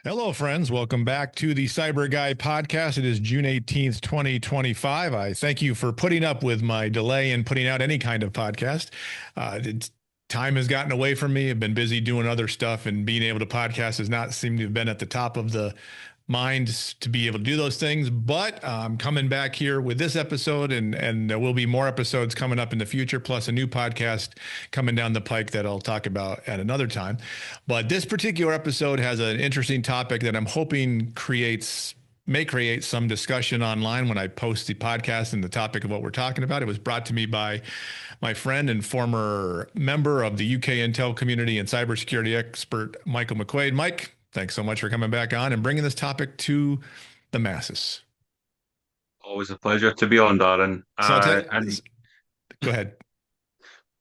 Hello, friends. Welcome back to the CyBUr Guy podcast. It is June 18th, 2025. I thank you for putting up with my delay in putting out any kind of podcast. Time has gotten away from me. I've been busy doing other stuff, and being able to podcast has not seemed to have been at the top of the mind to be able to do those things. But I'm coming back here with this episode, and there will be more episodes coming up in the future, plus a new podcast coming down the pike that I'll talk about at another time. But this particular episode has an interesting topic that I'm hoping may create some discussion online when I post the podcast and the topic of what we're talking about. It was brought to me by my friend and former member of the UK Intel community and cybersecurity expert, Michael McQuade. Mike, thanks so much for coming back on and bringing this topic to the masses. Always a pleasure to be on, Darren. So I'll tell And go ahead.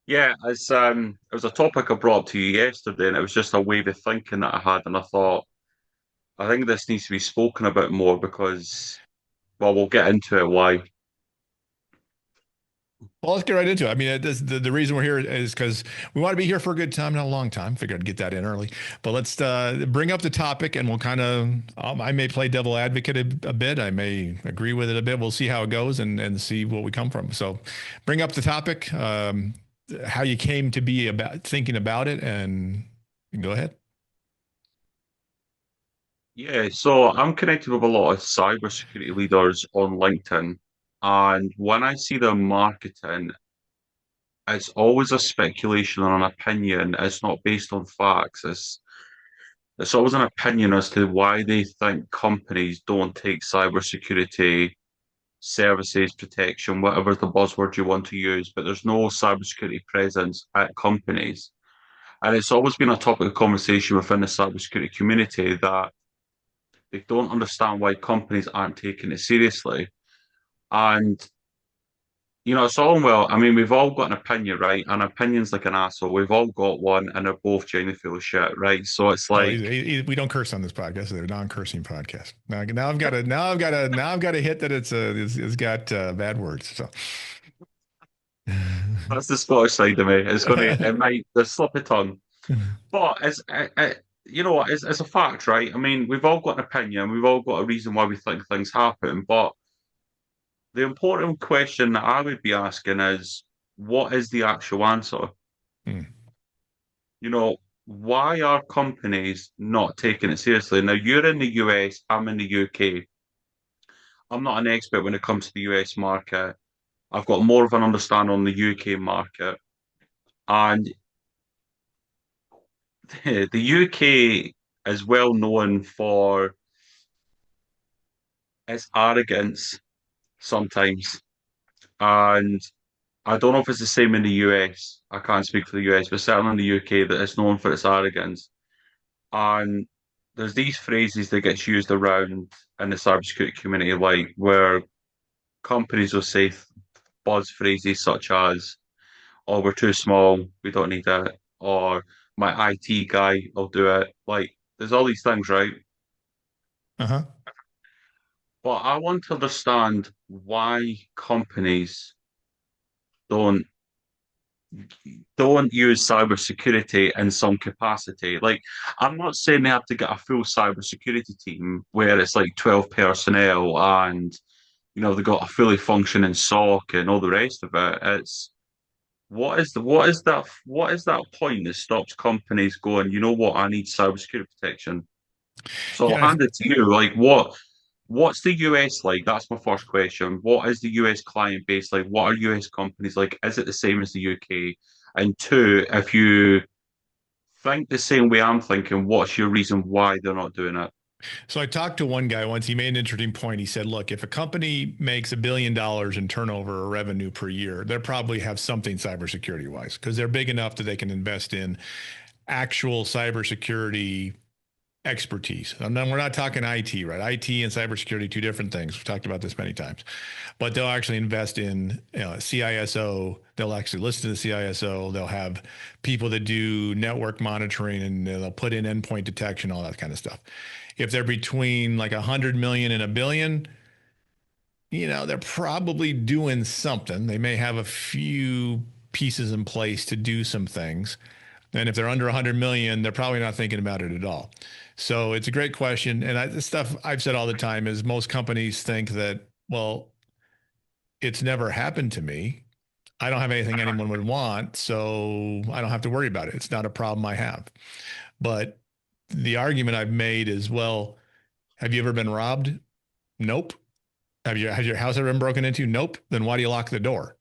yeah, it was a topic I brought up to you yesterday, and it was just a wave of thinking that I had, and I thought I think this needs to be spoken about more because, well, we'll get into it. Why? Well, let's get right into it. I mean, the reason we're here is because we want to be here for a good time, not a long time. Figured I'd get that in early. But let's bring up the topic, and we'll kind of, I may play devil advocate a bit. I may agree with it a bit. We'll see how it goes and see what we come from. So bring up the topic, how you came to be about thinking about it, and go ahead. Yeah, so I'm connected with a lot of cybersecurity leaders on LinkedIn, and when I see them marketing, it's always a speculation or an opinion. It's not based on facts. It's always an opinion as to why they think companies don't take cybersecurity services, protection, whatever the buzzword you want to use, but there's no cybersecurity presence at companies. And it's always been a topic of conversation within the cybersecurity community that they don't understand why companies aren't taking it seriously. And it's all well. I mean, we've all got an opinion, right? An opinion's like an asshole. We've all got one, and they're both genuinely full of shit, right? So it's Oh, like, we don't curse on this podcast. They're a non-cursing podcast. Now I've got a hit that it's got bad words. So that's the Scottish side of me. It might, the slip of tongue. But you know what, it's a fact, right? I mean, we've all got an opinion, we've all got a reason why we think things happen. But the important question that I would be asking is, what is the actual answer? Hmm. You know, why are companies not taking it seriously? Now, you're in the US, I'm in the UK. I'm not an expert when it comes to the US market. I've got more of an understanding on the UK market. And the UK is well known for its arrogance sometimes. And I don't know if it's the same in the US. I can't speak for the US, but certainly in the UK, that it's known for its arrogance. And there's these phrases that gets used around in the cybersecurity community, like where companies will say buzz phrases such as, "Oh, we're too small, we don't need it," or "My IT guy will do it." Like, there's all these things, right? Uh-huh. But I want to understand why companies don't don't use cybersecurity in some capacity. Like, I'm not saying they have to get a full cybersecurity team where it's like 12 personnel and, they've got a fully functioning SOC and all the rest of it. It's what is that point that stops companies going, you know what, I need cybersecurity protection. So I'll Yeah, hand it to you. Like, what's the US like? That's my first question. What is the US client base like? What are US companies like? Is it the same as the UK? And two, if you think the same way I'm thinking, what's your reason why they're not doing it? so I talked to one guy once. He made an interesting point. He said, look, if a company makes $1 billion in turnover or revenue per year, they probably have something cybersecurity wise because they're big enough that they can invest in actual cybersecurity expertise. And then we're not talking IT, right? IT and cybersecurity, two different things. We've talked about this many times, but they'll actually invest in CISO. They'll actually listen to the CISO. They'll have people that do network monitoring and they'll put in endpoint detection, all that kind of stuff. If they're between like 100 million and a billion, they're probably doing something. They may have a few pieces in place to do some things. And if they're under 100 million, they're probably not thinking about it at all. So it's a great question. And the stuff I've said all the time is most companies think that, well, it's never happened to me. I don't have anything anyone would want, so I don't have to worry about it. It's not a problem I have. But the argument I've made is, well, have you ever been robbed? Nope. Has your house ever been broken into? Nope. Then why do you lock the door?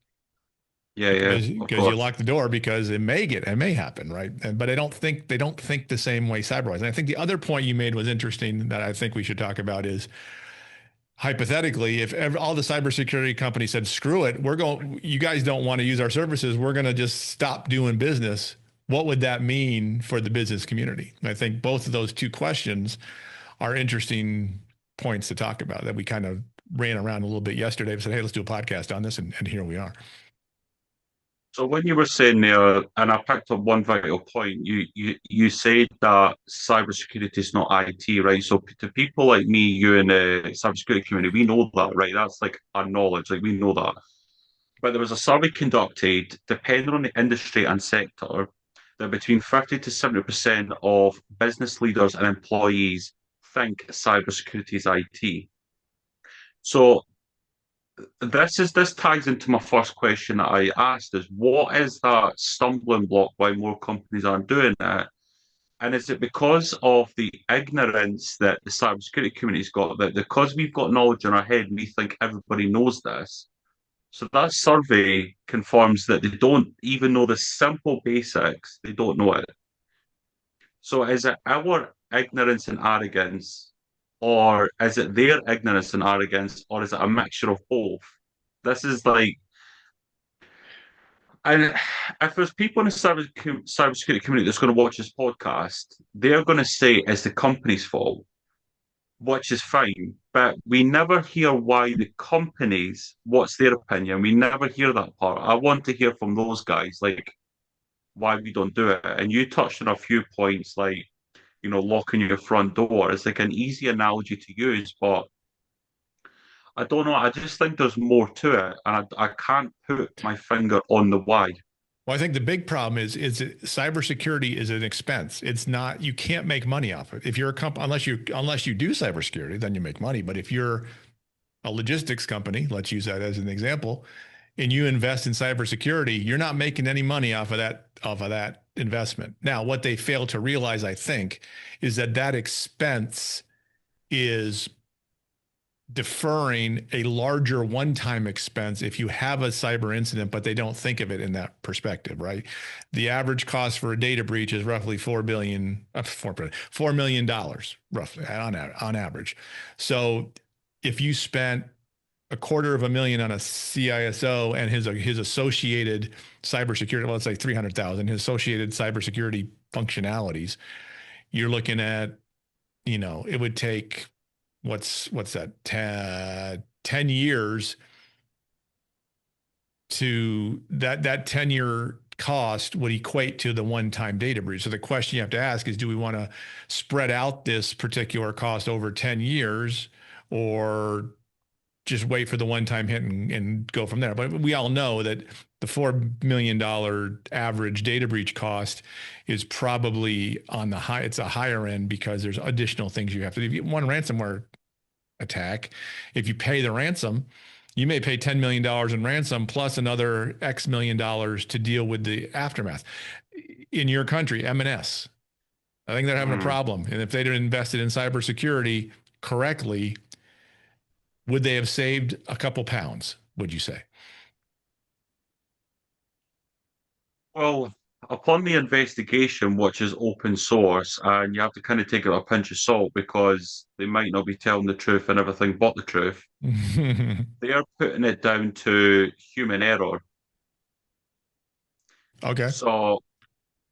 Yeah, yeah, of Because you course. lock the door because it may happen, right? But they don't think the same way cyberwise. And I think the other point you made was interesting that I think we should talk about is hypothetically, if all the cybersecurity companies said, screw it, you guys don't want to use our services, we're going to just stop doing business. What would that mean for the business community? And I think both of those two questions are interesting points to talk about that we kind of ran around a little bit yesterday and said, hey, let's do a podcast on this. And here we are. So when you were saying there, and I picked up one vital point, you said that cybersecurity is not IT, right? So to people like me, you in the cybersecurity community, we know that, right? That's like our knowledge, like we know that. But there was a survey conducted, depending on the industry and sector, that between 50 to 70% of business leaders and employees think cybersecurity is IT. So this ties into my first question that I asked is what is that stumbling block why more companies aren't doing it? And is it because of the ignorance that the cybersecurity community's got that because we've got knowledge in our head, we think everybody knows this? So that survey confirms that they don't even know the simple basics, they don't know it. So is it our ignorance and arrogance, or is it their ignorance and arrogance, or is it a mixture of both? This is like, and if there's people in the cybersecurity community that's going to watch this podcast, they're going to say it's the company's fault, which is fine. But we never hear why the companies, what's their opinion. We never hear that part. I want to hear from those guys, like why we don't do it. And you touched on a few points, like, locking your front door. It's like an easy analogy to use, but I don't know. I just think there's more to it, and I can't put my finger on the why. Well, I think the big problem is that cybersecurity is an expense. It's not, you can't make money off it. If you're a company, unless you do cybersecurity, then you make money. But if you're a logistics company, let's use that as an example, and you invest in cybersecurity, you're not making any money off of that investment. Now, what they fail to realize, I think, is that that expense is deferring a larger one-time expense if you have a cyber incident, but they don't think of it in that perspective, right? The average cost for a data breach is roughly $4 million roughly on average. So if you spent $250,000 on a CISO and his associated cybersecurity, well, let's say 300,000, his associated cybersecurity functionalities, you're looking at, it would take what's that 10 years to that 10-year cost would equate to the one-time data breach. So the question you have to ask is, do we want to spread out this particular cost over 10 years or just wait for the one-time hit and go from there? But we all know that the $4 million average data breach cost is probably on the high. It's a higher end because there's additional things you have to do. If you want ransomware attack, if you pay the ransom, you may pay $10 million in ransom plus another X million dollars to deal with the aftermath. In your country, M&S, I think they're having a problem. And if they'd invested in cybersecurity correctly, would they have saved a couple pounds, would you say? Well, upon the investigation, which is open source, and you have to kind of take it with a pinch of salt because they might not be telling the truth and everything but the truth, they are putting it down to human error. Okay. So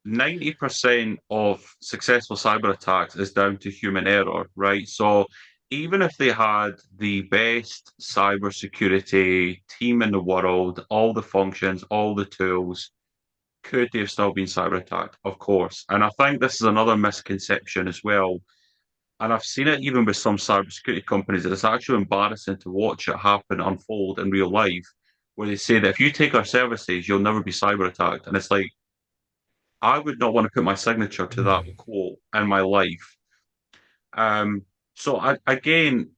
90% of successful cyber attacks is down to human error, right? So even if they had the best cybersecurity team in the world, all the functions, all the tools, could they have still been cyber attacked? Of course. And I think this is another misconception as well. And I've seen it even with some cybersecurity companies that it's actually embarrassing to watch it happen unfold in real life, where they say that if you take our services, you'll never be cyber attacked. And it's like, I would not want to put my signature to that quote in my life. So again,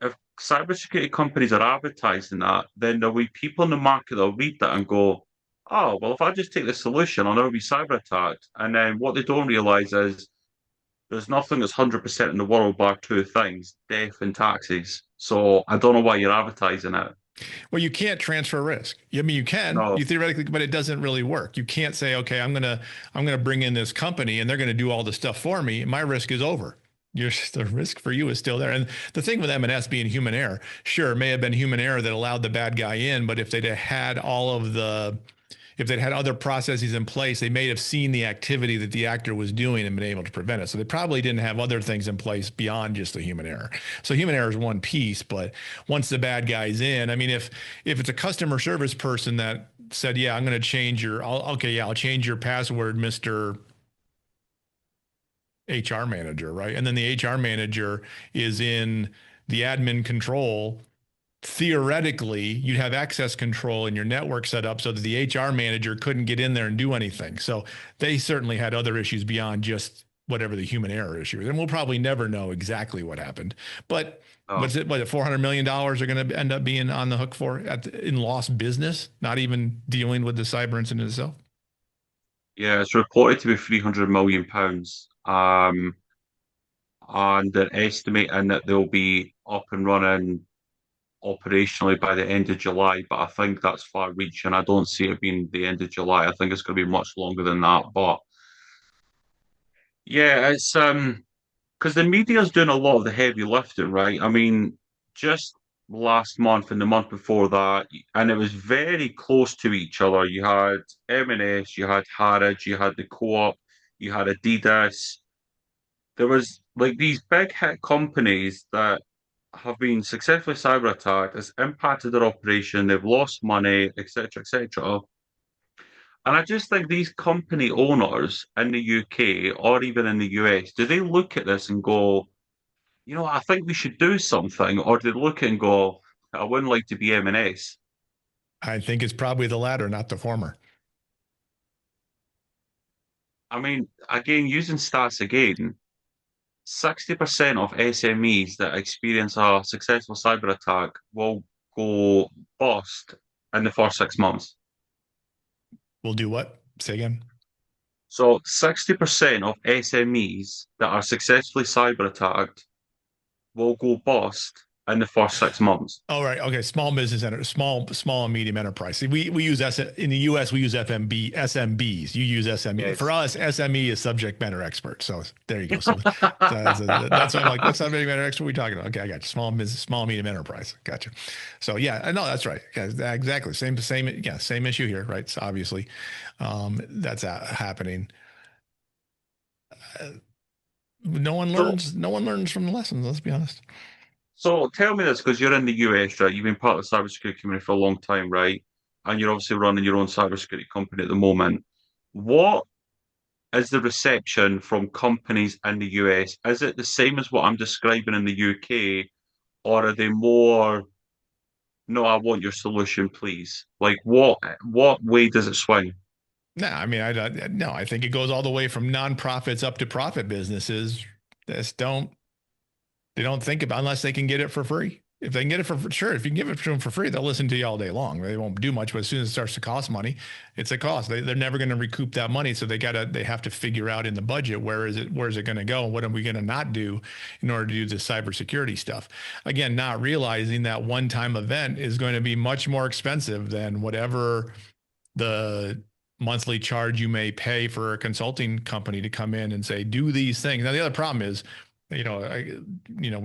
if cybersecurity companies are advertising that, then there'll be people in the market that'll read that and go, "Oh, well, if I just take this solution, I'll never be cyber attacked." And then what they don't realize is there's nothing that's 100% in the world bar two things, death and taxes. So I don't know why you're advertising it. Well, you can't transfer risk. I mean, you can, No, you theoretically, but it doesn't really work. You can't say, okay, I'm gonna bring in this company and they're gonna do all the stuff for me. My risk is over. The risk for you is still there. And the thing with M&S being human error, sure, it may have been human error that allowed the bad guy in, but if they'd had all of the if they'd had other processes in place, they may have seen the activity that the actor was doing and been able to prevent it. So they probably didn't have other things in place beyond just the human error. So human error is one piece, but once the bad guy's in, I mean, if it's a customer service person that said, "Yeah, I'm going to change okay, yeah, I'll change your password, Mister HR manager," right? And then the HR manager is in the admin control, theoretically, you'd have access control in your network set up so that the HR manager couldn't get in there and do anything. So they certainly had other issues beyond just whatever the human error issue is. And we'll probably never know exactly what happened. But no. $400 million are going to end up being on the hook for in lost business, not even dealing with the cyber incident itself? Yeah, it's reported to be £300 million. And they're estimating that they'll be up and running operationally by the end of July, but I think that's far reaching. I don't see it being the end of July. I think it's going to be much longer than that. But yeah, it's because the media's doing a lot of the heavy lifting, right? I mean, just last month and the month before that, and it was very close to each other. You had M&S, you had Harrods, you had the Co-op, you had Adidas. There was like these big hit companies that have been successfully cyber attacked. It's impacted their operation. They've lost money, etc., etc. And I just think these company owners in the UK or even in the US, do they look at this and go, I think we should do something, or do they look and go, I wouldn't like to be M&S. I think it's probably the latter, not the former. I mean, again, using stats again, 60% of SMEs that experience a successful cyber attack will go bust in the first 6 months. We'll do what? Say again. So 60% of SMEs that are successfully cyber attacked will go bust in the first 6 months. Oh, right. Okay. Small business enter small and medium enterprise. See, we use in the US, we use FMB, SMBs. You use SME. For Yes. us, SME is subject matter expert. So there you go. So that's why I'm like, what subject matter expert are we talking about? Okay, I got you. Small business, small, medium enterprise. Gotcha. So yeah, I know that's right. Yeah, exactly. Same issue here, right? So obviously, that's happening. So, No one learns from the lessons. Let's be honest. so tell me this, because you're in the US, right? You've been part of the cybersecurity community for a long time, right? And you're obviously running your own cybersecurity company at the moment. What is the reception from companies in the US? Is it the same as what I'm describing in the UK, or are they more, no, I want your solution, please? Like what way does it swing? No, I mean, I don't. No, I think it goes all the way from nonprofits up to profit businesses. This don't They don't think about unless they can get it for free. If they can get it for sure, if you can give it to them for free, they'll listen to you all day long. They won't do much, but as soon as it starts to cost money, it's a cost. They're never going to recoup that money, so they have to figure out in the budget where's it going to go, and what are we going to not do in order to do the cybersecurity stuff. Again, not realizing that one-time event is going to be much more expensive than whatever the monthly charge you may pay for a consulting company to come in and say, do these things. Now, the other problem is, we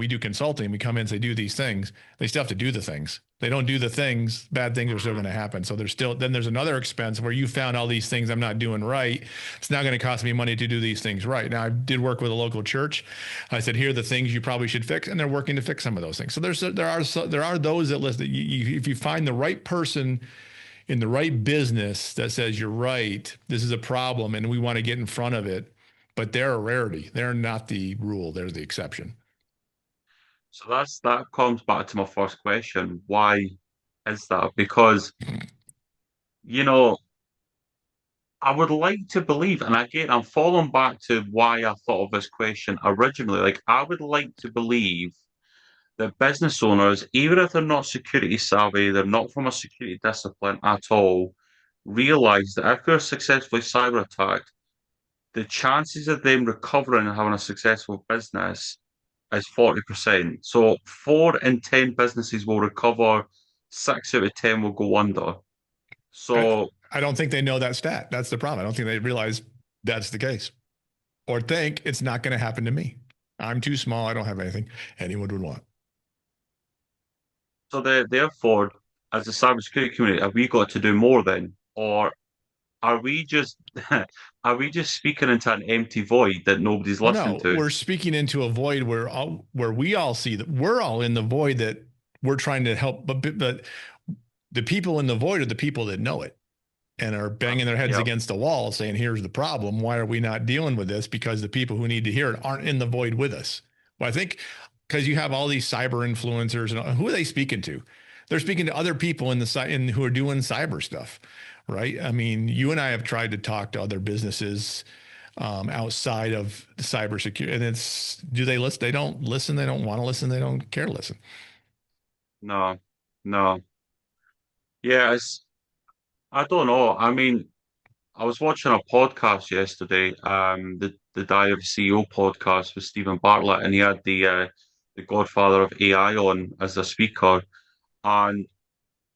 do consulting. We come in and say, do these things. They still have to do the things. They don't do the things, bad things are still going to happen. So there's another expense where you found all these things I'm not doing right. It's not going to cost me money to do these things right. Now, I did work with a local church. I said, here are the things you probably should fix. And they're working to fix some of those things. So there are those that list that if you find the right person in the right business that says, you're right, this is a problem and we want to get in front of it, but they're a rarity. They're not the rule. They're the exception. So that comes back to my first question. Why is that? Because, you know, I would like to believe, and again, I'm falling back to why I thought of this question originally. Like, I would like to believe that business owners, even if they're not security savvy, they're not from a security discipline at all, realize that if they're successfully cyber attacked, the chances of them recovering and having a successful business is 40%. So 4 in 10 businesses will recover, 6 out of 10 will go under. I, So I don't think they know that stat. That's the problem. I don't think they realize that's the case or think it's not going to happen to me. I'm too small. I don't have anything anyone would want. therefore, as a cybersecurity community, have we got to do more then? Or are we just are we just speaking into an empty void that nobody's Oh listening no, to? we're speaking into a void where we all see that we're all in the void that we're trying to help, but the people in the void are the people that know it and are banging their heads Yeah, against the wall saying, here's the problem. Why are we not dealing with this? Because the people who need to hear it aren't in the void with us. Well, I think because you have all these cyber influencers and who are they speaking to? They're speaking to other people who are doing cyber stuff, right? I mean, you and I have tried to talk to other businesses outside of the cybersecurity, and do they listen? They don't listen. They don't want to listen. They don't care to listen. no, no. Yeah, I don't know. I mean, I was watching a podcast yesterday, the Diary of a CEO podcast with Stephen Bartlett, and he had the Godfather of AI on as a speaker, and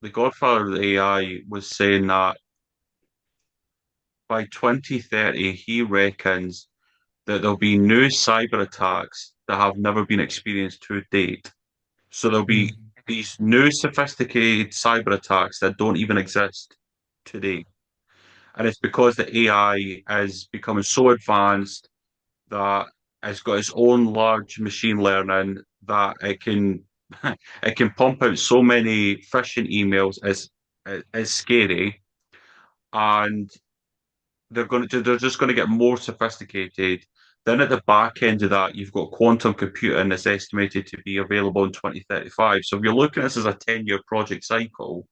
the Godfather of the AI was saying that by 2030, he reckons that there'll be new cyber attacks that have never been experienced to date. So there'll be Mm. these new sophisticated cyber attacks that don't even exist today. And it's because the AI is becoming so advanced that it's got its own large machine learning that it can it can pump out so many phishing emails as scary, and they're just going to get more sophisticated. Then at the back end of that, you've got quantum computing that's estimated to be available in 2035. So if you're looking at this as a 10-year project cycle,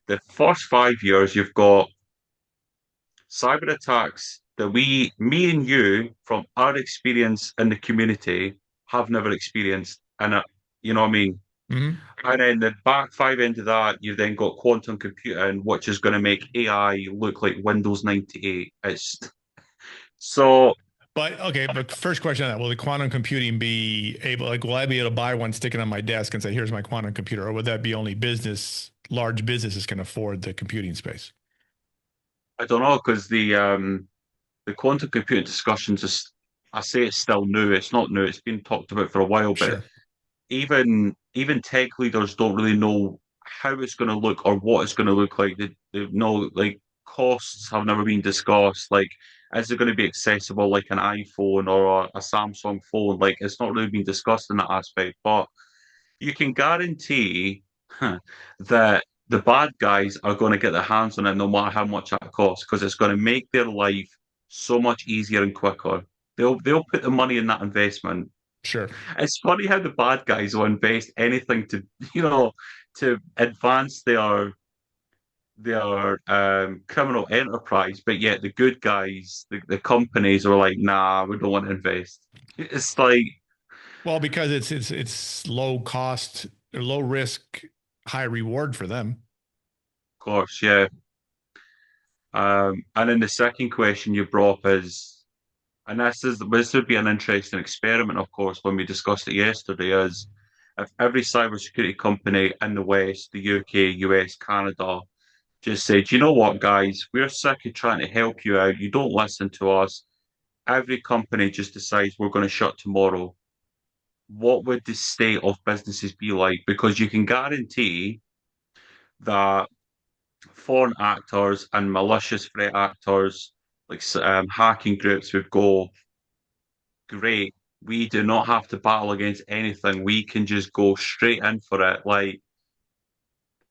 the first 5 years you've got cyber attacks that me and you, from our experience in the community, have never experienced. And you know what I mean? Mm-hmm. And then the back five end of that, you've then got quantum computing, which is going to make AI look like Windows 98. It's so, But okay, but first question on that: will the quantum computing be able, like, will I be able to buy one, stick it on my desk, and say, "Here's my quantum computer," or would that be only large businesses can afford the computing space? I don't know, because the quantum computing discussions is, I say it's still new. It's not new. It's been talked about for a while, but Sure, even tech leaders don't really know how it's going to look or what it's going to look like. They know, like, costs have never been discussed. Like, is it going to be accessible like an iPhone or a Samsung phone? Like, it's not really been discussed in that aspect. But you can guarantee that the bad guys are going to get their hands on it no matter how much that costs, because it's going to make their life so much easier and quicker. They'll put the money in that investment. sure. It's funny how the bad guys will invest anything to, you know, to advance their criminal enterprise, but yet the good guys, the companies are like, nah, we don't want to invest. It's like, Well, because it's low cost, low risk, high reward for them. of course, yeah. And then the second question you brought up is, and this would be an interesting experiment, of course, when we discussed it yesterday, is if every cybersecurity company in the West, the UK, US, Canada, just said, you know what, guys, we're sick of trying to help you out. You don't listen to us. Every company just decides we're going to shut tomorrow. What would the state of businesses be like? Because you can guarantee that foreign actors and malicious threat actors, like hacking groups, would go, great. We do not have to battle against anything. We can just go straight in for it. Like,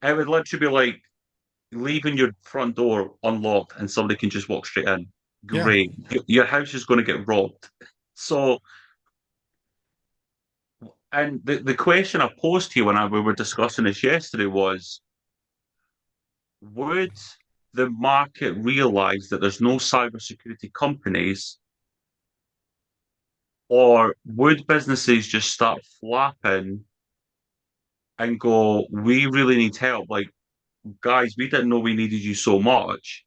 it would literally be like leaving your front door unlocked and somebody can just walk straight in. Yeah. Great. Your house is going to get robbed. So, and the question I posed to you when we were discussing this yesterday was, would the market realize that there's no cybersecurity companies, or would businesses just start flapping and go, we really need help? Like, guys, we didn't know we needed you so much.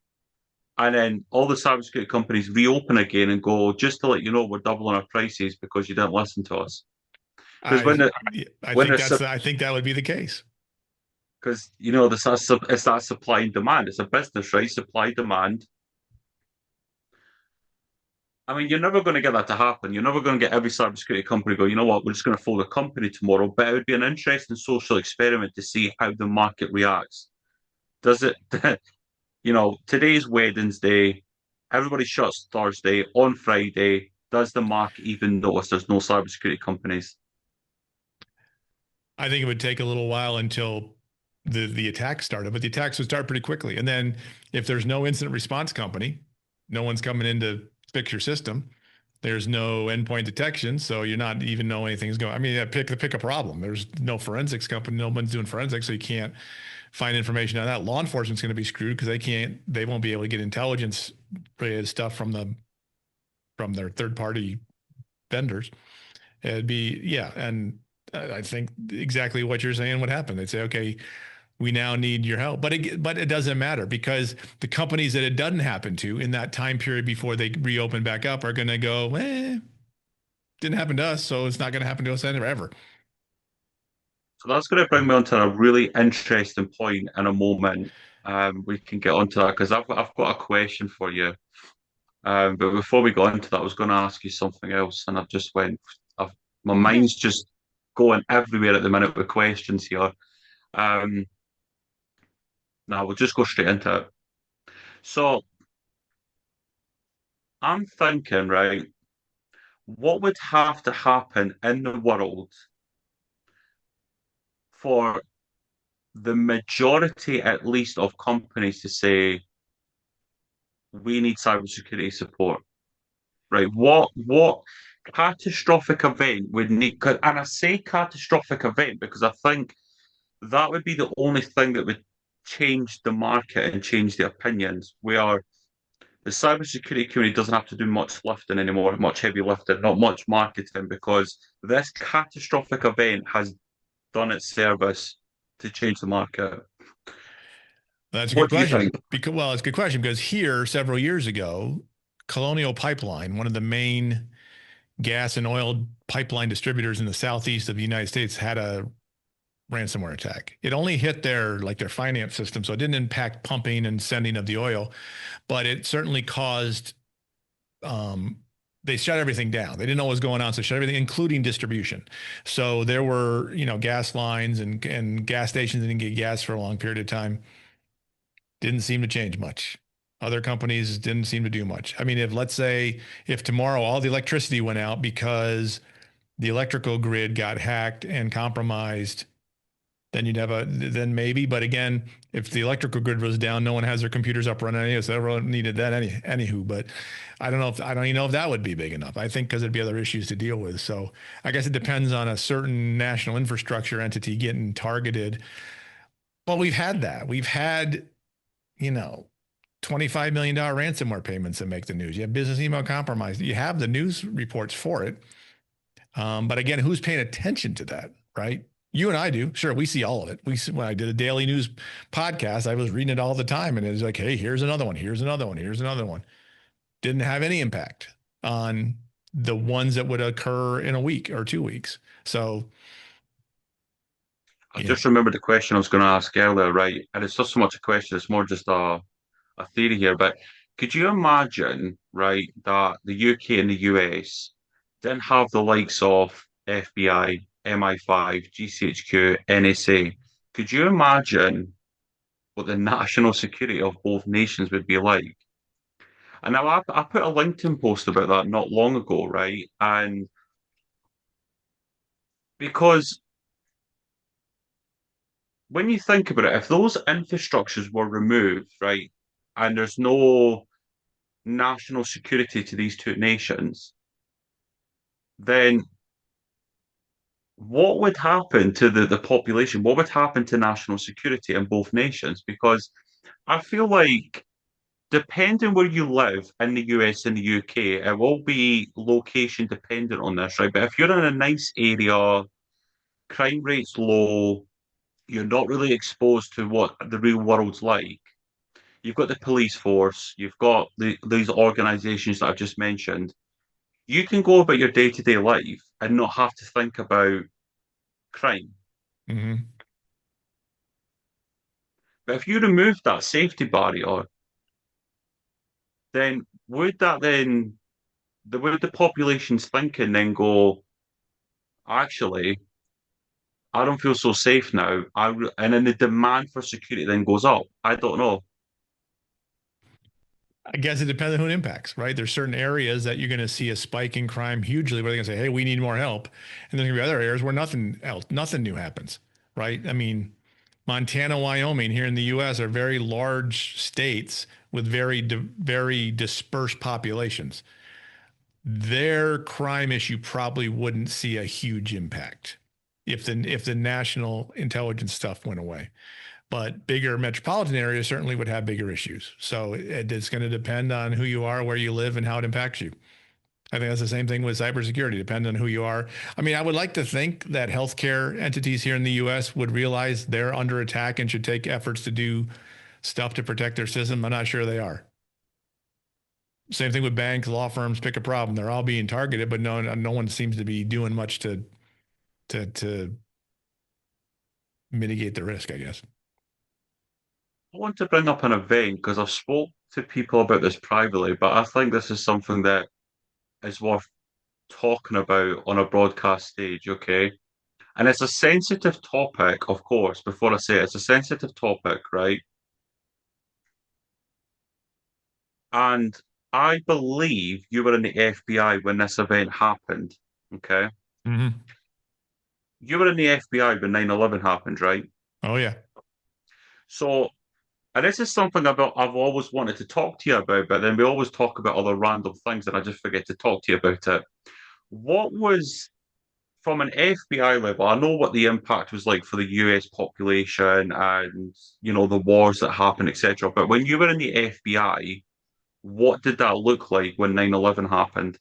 And then all the cybersecurity companies reopen again and go, just to let you know, we're doubling our prices because you didn't listen to us. Because I when there's I think that would be the case. because it's that supply and demand. It's a business, right? Supply demand. I mean, you're never going to get that to happen. You're never going to get every cybersecurity company go, you know what, we're just going to fold a company tomorrow. But it would be an interesting social experiment to see how the market reacts. Does it, today's Wednesday, everybody shuts Thursday. On Friday, does the market even notice there's no cybersecurity companies? I think it would take a little while until the attacks started, but the attacks would start pretty quickly. And then if there's no incident response company, no one's coming in to fix your system. There's no endpoint detection, so you're not even know anything's going. I mean, pick a problem. There's no forensics company. No one's doing forensics, so you can't find information on that. Law enforcement's going to be screwed because they won't be able to get intelligence related stuff from their third party vendors. It'd be yeah, and I think exactly what you're saying would happen. They'd say, okay, we now need your help, but it doesn't matter because the companies that it doesn't happen to in that time period before they reopen back up are going to go, didn't happen to us, so it's not going to happen to us ever. So that's going to bring me on to a really interesting point in a moment. We can get onto that because I've got a question for you. But before we go into that, I was going to ask you something else, and I've just went. My mind's just going everywhere at the minute with questions here. Um, Now we'll just go straight into it. So I'm thinking, right, what would have to happen in the world for the majority, at least, of companies to say we need cybersecurity support, right? What catastrophic event would need? And I say catastrophic event because I think that would be the only thing that would change the market and change the opinions. Where the cybersecurity community doesn't have to do much lifting anymore, much heavy lifting, not much marketing, because this catastrophic event has done its service to change the market. That's a good What do you question. think? It's a good question because here several years ago, Colonial Pipeline, one of the main gas and oil pipeline distributors in the southeast of the United States, had a ransomware attack. It only hit their finance system, so it didn't impact pumping and sending of the oil, but it certainly caused. They shut everything down. They didn't know what was going on, so shut everything, including distribution. So there were gas lines and gas stations that didn't get gas for a long period of time. Didn't seem to change much. Other companies didn't seem to do much. I mean, if let's say if tomorrow all the electricity went out because the electrical grid got hacked and compromised, then maybe. But again, if the electrical grid was down, no one has their computers up running anyway, so everyone needed that anywho. But I don't even know if that would be big enough. I think because there'd be other issues to deal with. So I guess it depends on a certain national infrastructure entity getting targeted. But we've had that. We've had, you know, $25 million ransomware payments that make the news. You have business email compromise. You have the news reports for it. But again, who's paying attention to that, right? You and I do. Sure, we see all of it. When I did a daily news podcast, I was reading it all the time, and it was like, hey, here's another one, here's another one, here's another one. Didn't have any impact on the ones that would occur in a week or 2 weeks. So, I yeah, just remembered the question I was going to ask earlier, right? And it's not so much a question, it's more just a theory here. But could you imagine, right, that the UK and the US didn't have the likes of FBI, MI5, GCHQ, NSA? Could you imagine what the national security of both nations would be like? And now I put a LinkedIn post about that not long ago, right? And because when you think about it, if those infrastructures were removed, right, and there's no national security to these two nations, then what would happen to the population? What would happen to national security in both nations? Because I feel like depending where you live in the US and the UK, it will be location dependent on this, right? But if you're in a nice area, crime rate's low, you're not really exposed to what the real world's like. You've got the police force, you've got these organizations that I've just mentioned. You can go about your day-to-day life and not have to think about crime. Hmm. But if you remove that safety barrier, then would the population's thinking then go, actually, I don't feel so safe now. And then the demand for security then goes up. I don't know. I guess it depends on who it impacts, right? There's certain areas that you're going to see a spike in crime hugely where they're going to say, hey, we need more help. And there's going to be other areas where nothing else, nothing new happens, right? I mean, Montana, Wyoming here in the US are very large states with very dispersed populations. Their crime issue probably wouldn't see a huge impact if the national intelligence stuff went away. But bigger metropolitan areas certainly would have bigger issues. So it's going to depend on who you are, where you live, and how it impacts you. I think that's the same thing with cybersecurity, depending on who you are. I mean, I would like to think that healthcare entities here in the US would realize they're under attack and should take efforts to do stuff to protect their system. I'm not sure they are. Same thing with banks, law firms, pick a problem. They're all being targeted, but no one seems to be doing much to mitigate the risk, I guess. I want to bring up an event because I've spoke to people about this privately, but I think this is something that is worth talking about on a broadcast stage, okay? And it's a sensitive topic, of course, before I say it, it's a sensitive topic, right? And I believe you were in the FBI when this event happened, okay? Mm-hmm. You were in the FBI when 9/11 happened, right? Oh yeah. So, and this is something I've always wanted to talk to you about, but then we always talk about other random things and I just forget to talk to you about it. What was, from an FBI level, I know what the impact was like for the US population and, the wars that happened, etc. But when you were in the FBI, what did that look like when 9/11 happened?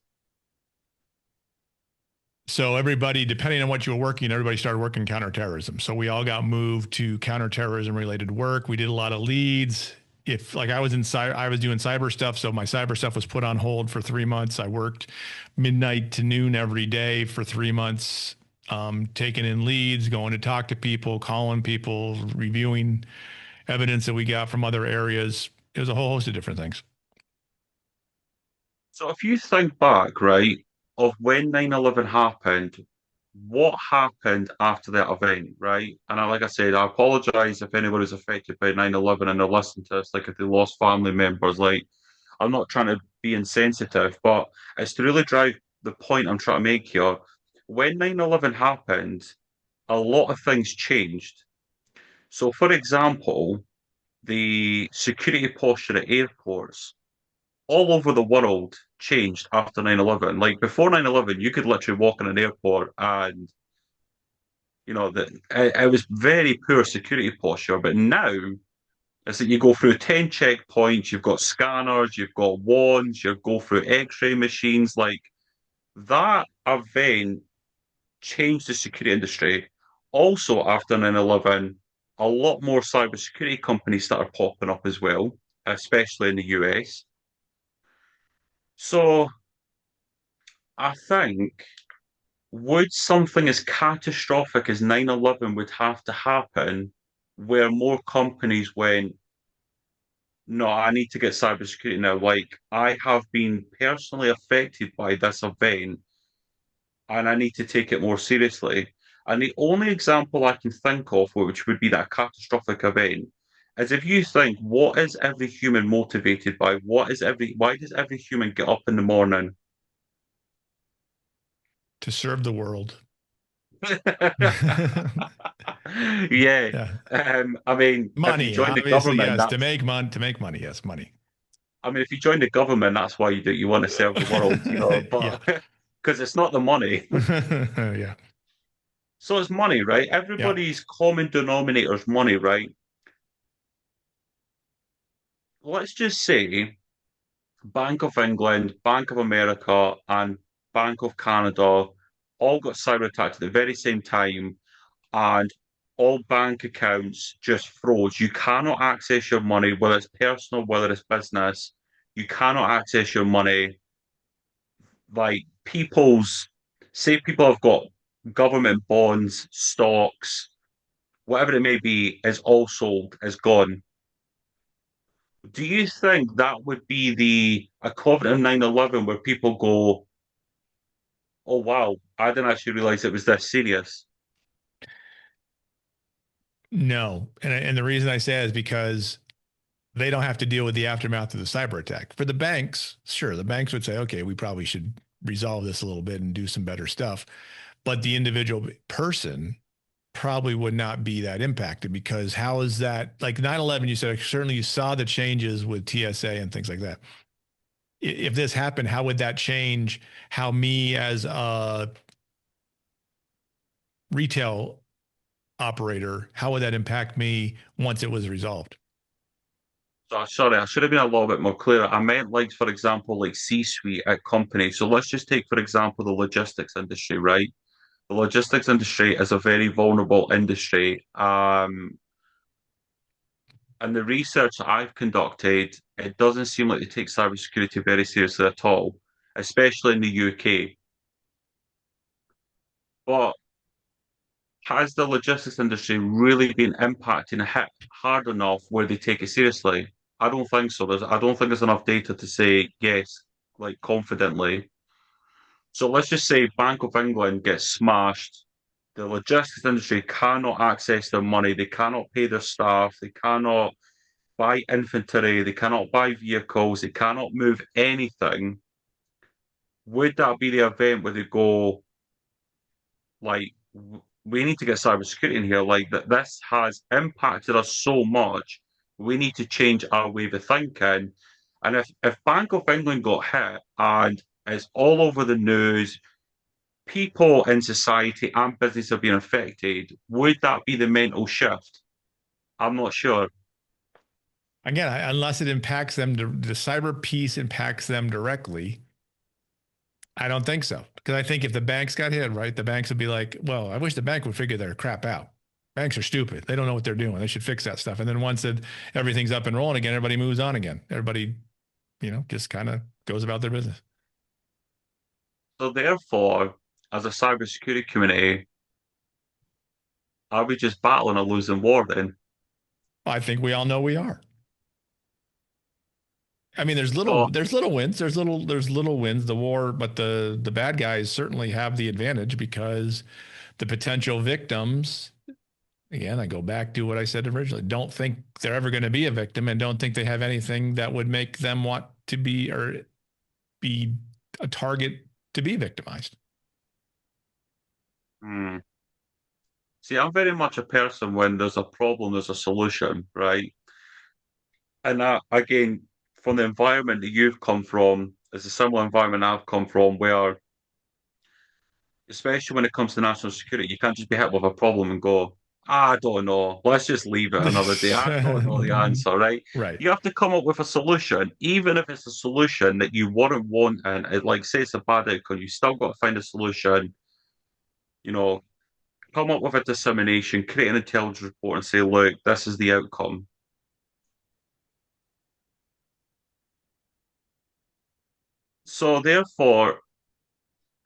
So everybody, depending on what you were working, everybody started working counterterrorism. So we all got moved to counterterrorism related work. We did a lot of leads. If like I was I was doing cyber stuff, so my cyber stuff was put on hold for 3 months. I worked midnight to noon every day for 3 months, taking in leads, going to talk to people, calling people, reviewing evidence that we got from other areas. It was a whole host of different things. So if you think back, right, of when 9/11 happened, what happened after that event, right? And like I said, I apologize if anyone is affected by 9/11 and they're listening to us, like if they lost family members. Like, I'm not trying to be insensitive, but it's to really drive the point I'm trying to make here. When 9/11 happened, a lot of things changed. So, for example, the security posture at airports all over the world changed after 9/11. Like before 9/11, you could literally walk in an airport and that it was very poor security posture. But now it's that you go through 10 checkpoints, you've got scanners, you've got wands, you go through X-ray machines. Like that event changed the security industry. Also, after 9/11, a lot more cybersecurity companies started popping up as well, especially in the US. So I think would something as catastrophic as 9/11 would have to happen where more companies went, no, I need to get cybersecurity now. Like I have been personally affected by this event and I need to take it more seriously. And the only example I can think of which would be that catastrophic event is if you think, what is every human motivated by? Why does every human get up in the morning? To serve the world. Yeah. Yeah. I mean, if you Money, join the obviously, government, yes. that's, To make money, yes, money. I mean, if you join the government, that's why you do, you want to serve the world, Yeah. but because it's not the money. Yeah. So it's money, right? Yeah. Everybody's common denominator is money, right? let's just say Bank of England, Bank of America, and Bank of Canada all got cyber attacked at the very same time, and all bank accounts just froze. You cannot access your money, whether it's personal, whether it's business. You cannot access your money. Like say people have got government bonds, stocks, whatever it may be, is all sold, is gone. Do you think that would be the equivalent of 9/11 where people go, oh, wow, I didn't actually realize it was this serious? No. And the reason I say is because they don't have to deal with the aftermath of the cyber attack. For the banks, sure, the banks would say, okay, we probably should resolve this a little bit and do some better stuff. But the individual person probably would not be that impacted because how is that like 9/11? You said certainly you saw the changes with TSA and things like that. If this happened, how would that change how me as a retail operator, how would that impact me once it was resolved? So, sorry, I should have been a little bit more clear. I meant, like, for example, like C-suite at companies. So let's just take, for example, the logistics industry, right? The logistics industry is a very vulnerable industry. And the research that I've conducted, it doesn't seem like they take cybersecurity very seriously at all, especially in the UK. But has the logistics industry really been impacted and hit hard enough where they take it seriously? I don't think so. I don't think there's enough data to say yes, like confidently. So let's just say Bank of England gets smashed. The logistics industry cannot access their money. They cannot pay their staff. They cannot buy infantry. They cannot buy vehicles. They cannot move anything. Would that be the event where they go, like, we need to get cybersecurity in here? Like, that this has impacted us so much. We need to change our way of thinking. And if Bank of England got hit and it's all over the news, people in society and business are being affected, would that be the mental shift? I'm not sure. Again, unless it impacts them, the cyber piece impacts them directly. I don't think so. Because I think if the banks got hit, right, the banks would be like, well, I wish the bank would figure their crap out. Banks are stupid. They don't know what they're doing. They should fix that stuff. And then once everything's up and rolling again, everybody moves on again. Everybody, just kind of goes about their business. So therefore, as a cybersecurity community, are we just battling a losing war then? I think we all know we are. I mean, So there's little wins. There's little wins. The war, but the bad guys certainly have the advantage because the potential victims, again, I go back to what I said originally, don't think they're ever going to be a victim and don't think they have anything that would make them want to be or be a target to be victimized. hmm. See, I'm very much a person when there's a problem, there's a solution, right? And again, from the environment that you've come from, it's a similar environment I've come from where, especially when it comes to national security, you can't just be hit with a problem and go, I don't know, let's just leave it another day. I don't know the answer, right? Right. You have to come up with a solution, even if it's a solution that you wouldn't want, and it, like, say it's a bad outcome, you still got to find a solution, you know, come up with a dissemination, create an intelligence report and say, look, this is the outcome. So therefore,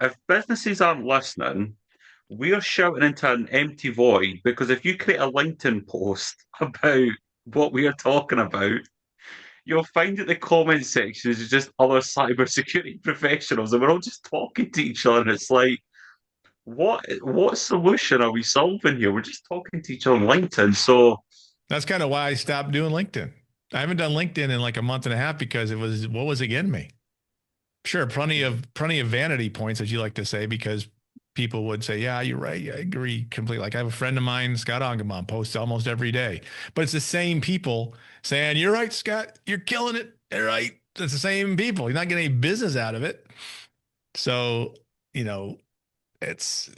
if businesses aren't listening, we are shouting into an empty void because if you create a LinkedIn post about what we are talking about, you'll find that the comment section is just other cybersecurity professionals and we're all just talking to each other. And it's like, what solution are we solving here? We're just talking to each other on LinkedIn. So That's kind of why I stopped doing LinkedIn. I haven't done LinkedIn in like a month and a half because what was it getting me? Sure, plenty of vanity points, as you like to say, because people would say, "Yeah, you're right. I agree completely." Like I have a friend of mine, Scott Ongemon, posts almost every day, but it's the same people saying, "You're right, Scott. You're killing it. You're right." It's the same people. You're not getting any business out of it. So, you know, it's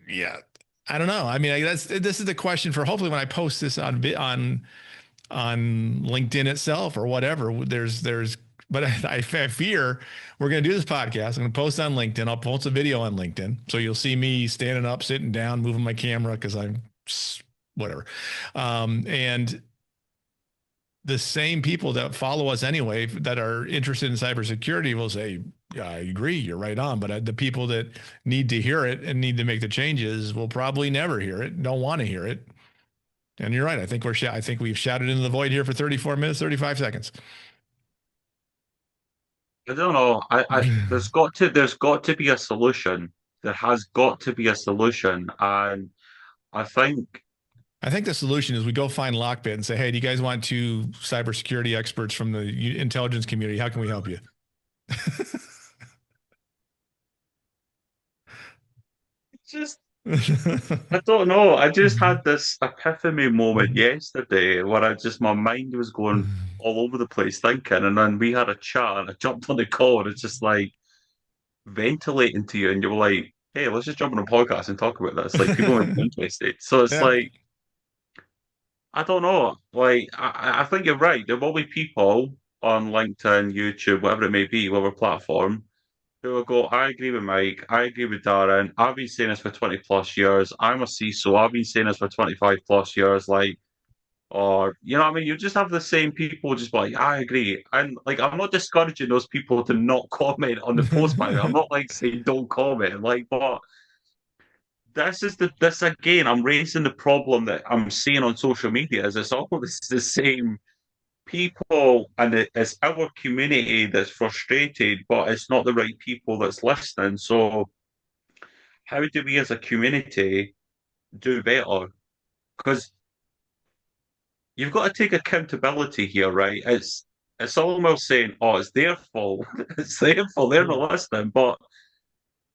yeah. I don't know. I mean, this is the question for hopefully when I post this on on LinkedIn itself or whatever. But I fear we're going to do this podcast. I'm going to post on LinkedIn. I'll post a video on LinkedIn. So you'll see me standing up, sitting down, moving my camera because I'm whatever. And the same people that follow us anyway that are interested in cybersecurity will say, yeah, I agree, you're right on. But the people that need to hear it and need to make the changes will probably never hear it, don't want to hear it. And you're right. I think we've shouted into the void here for 34 minutes, 35 seconds. I don't know. There's got to be a solution. There has got to be a solution, and I think I think the solution is we go find Lockbit and say, hey, do you guys want two cybersecurity experts from the intelligence community? How can we help you? it's just I don't know. I just had this epiphany moment yesterday where my mind was going all over the place thinking, and then we had a chat and I jumped on the call and it's just like ventilating to you, and you were like, "Hey, let's just jump on a podcast and talk about this." Like people might be interested. So it's Yeah. like I don't know. Like I think you're right. There will be people on LinkedIn, YouTube, whatever it may be, whatever platform, who will go, I agree with Mike, I agree with Darren. I've been saying this for 20 plus years. I'm a CISO, I've been saying this for 25 plus years. Like, or you know what I mean? You just have the same people just like, I agree. And like I'm not discouraging those people to not comment on the post by the way. I'm not like saying don't comment. Like, but this again, I'm raising the problem that I'm seeing on social media is it's always the same people and it's our community that's frustrated, but it's not the right people that's listening. So how do we as a community do better? Because you've got to take accountability here, right? It's almost saying, oh, it's their fault. It's their fault. They're not listening. But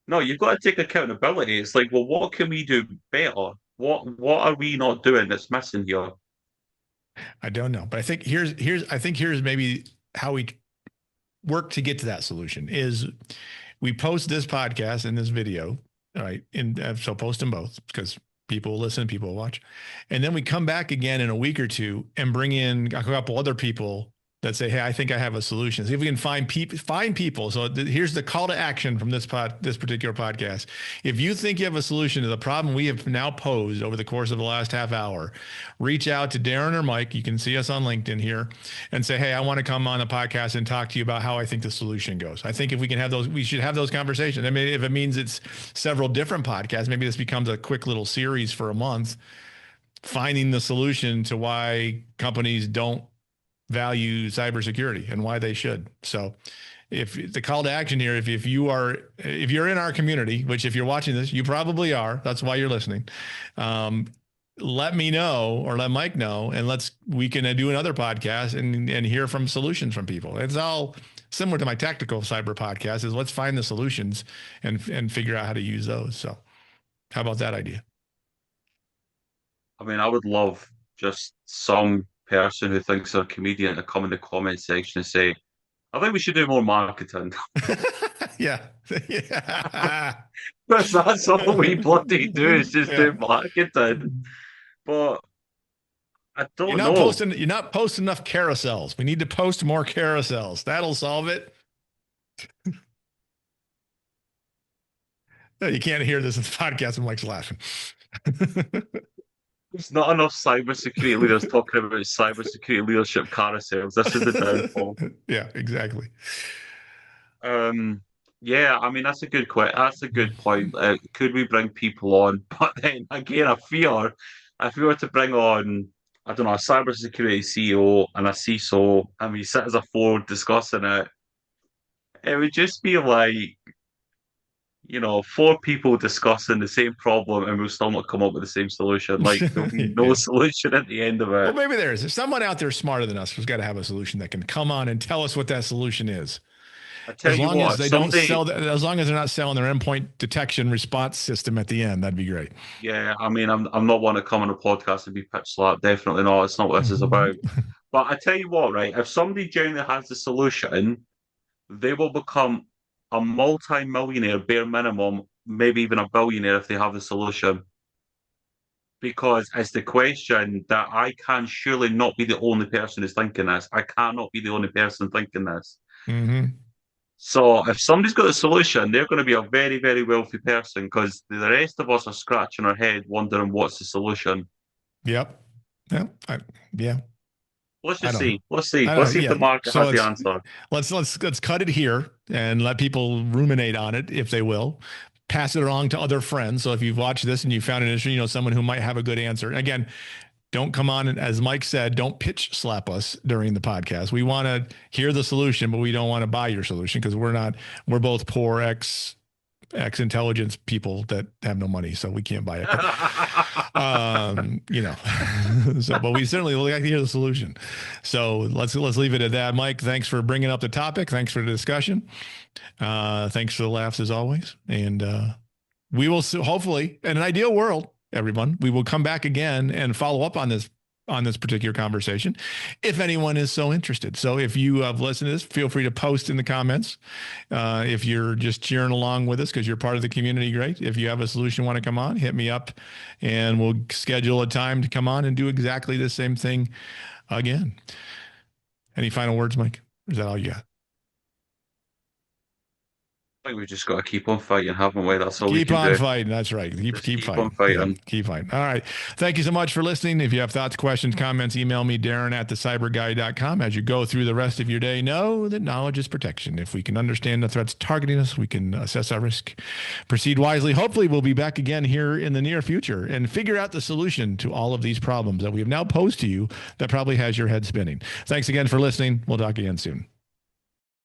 no, you've got to take accountability. It's like, well, what can we do better? What are we not doing that's missing here? I don't know, but I think here's maybe how we work to get to that solution is we post this podcast and this video, right? And so post them both because people will listen, people will watch. And then we come back again in a week or two and bring in a couple other people that say, hey, I think I have a solution. See if we can find people. So here's the call to action from this particular podcast. If you think you have a solution to the problem we have now posed over the course of the last half hour, reach out to Darren or Mike. You can see us on LinkedIn here and say, hey, I want to come on the podcast and talk to you about how I think the solution goes. I think if we can have those, we should have those conversations. I mean, if it means it's several different podcasts, maybe this becomes a quick little series for a month, finding the solution to why companies don't value cybersecurity and why they should. So if the call to action here, if you're in our community, which if you're watching this, you probably are, that's why you're listening. Let me know or let Mike know, and we can do another podcast and hear from solutions from people. It's all similar to my tactical cyber podcast is let's find the solutions and figure out how to use those. So how about that idea? I mean, I would love just some person who thinks they're a comedian to come in the comment section and say, I think we should do more marketing. Yeah. Yeah. Because that's all we bloody do is just Yeah. do marketing. But I You're don't not know. posting. You're not posting enough carousels. We need to post more carousels. That'll solve it. No, you can't hear this in the podcast. I'm like laughing. There's not enough cybersecurity leaders talking about cybersecurity leadership carousels. This is the downfall. Yeah, exactly. Yeah, I mean that's a good point. Could we bring people on? But then again, if we were to bring on, I don't know, a cybersecurity CEO and a CISO, and we sit as a four discussing it, it would just be like, four people discussing the same problem, and we'll still not come up with the same solution. Like there'll be no Yeah. solution at the end of Well, it. maybe there's someone out there smarter than us who's got to have a solution that can come on and tell us what that solution is. I tell you what, if somebody As long as they're not selling their endpoint detection response system at the end, that'd be great. Yeah, I mean, I'm not one to come on a podcast and be pitch slapped. Definitely not. It's not what this is about. But I tell you what, right? If somebody genuinely has the solution, they will become a multi-millionaire, bare minimum, maybe even a billionaire if they have the solution. because it's the question that I can surely not be the only person who's thinking this. I cannot be the only person thinking this. Mm-hmm. So if somebody's got a solution, they're going to be a very, very wealthy person because the rest of us are scratching our head wondering what's the solution. Yep. Yeah. Yeah. Let's I just don't. see. Let's see. I Let's don't. see if the Yeah. market So has the answer. let's cut it here and let people ruminate on it if they will. Pass it along to other friends. So if you've watched this and you found it interesting, someone who might have a good answer. Again, don't come on and, as Mike said, don't pitch slap us during the podcast. We want to hear the solution, but we don't want to buy your solution because we're both poor ex-intelligence people that have no money, so we can't buy it. So, but we certainly would like to hear the solution. So let's leave it at that. Mike, thanks for bringing up the topic. Thanks for the discussion. Thanks for the laughs as always. And we will hopefully, in an ideal world, everyone, we will come back again and follow up on this particular conversation if anyone is so interested. So if you have listened to this, feel free to post in the comments. If you're just cheering along with us because you're part of the community, great. If you have a solution, want to come on, hit me up and we'll schedule a time to come on and do exactly the same thing again. Any final words, Mike? Or is that all you got? I think we've just got to keep on fighting, haven't we? That's all we Keep can on do. fighting. That's right. Just Keep keep on fighting. Yeah, fighting. keep fighting. All right. Thank you so much for listening. If you have thoughts, questions, comments, email me, Darren at thecyberguy.com. As you go through the rest of your day, know that knowledge is protection. If we can understand the threats targeting us, we can assess our risk, proceed wisely. Hopefully, we'll be back again here in the near future and figure out the solution to all of these problems that we have now posed to you that probably has your head spinning. Thanks again for listening. We'll talk again soon.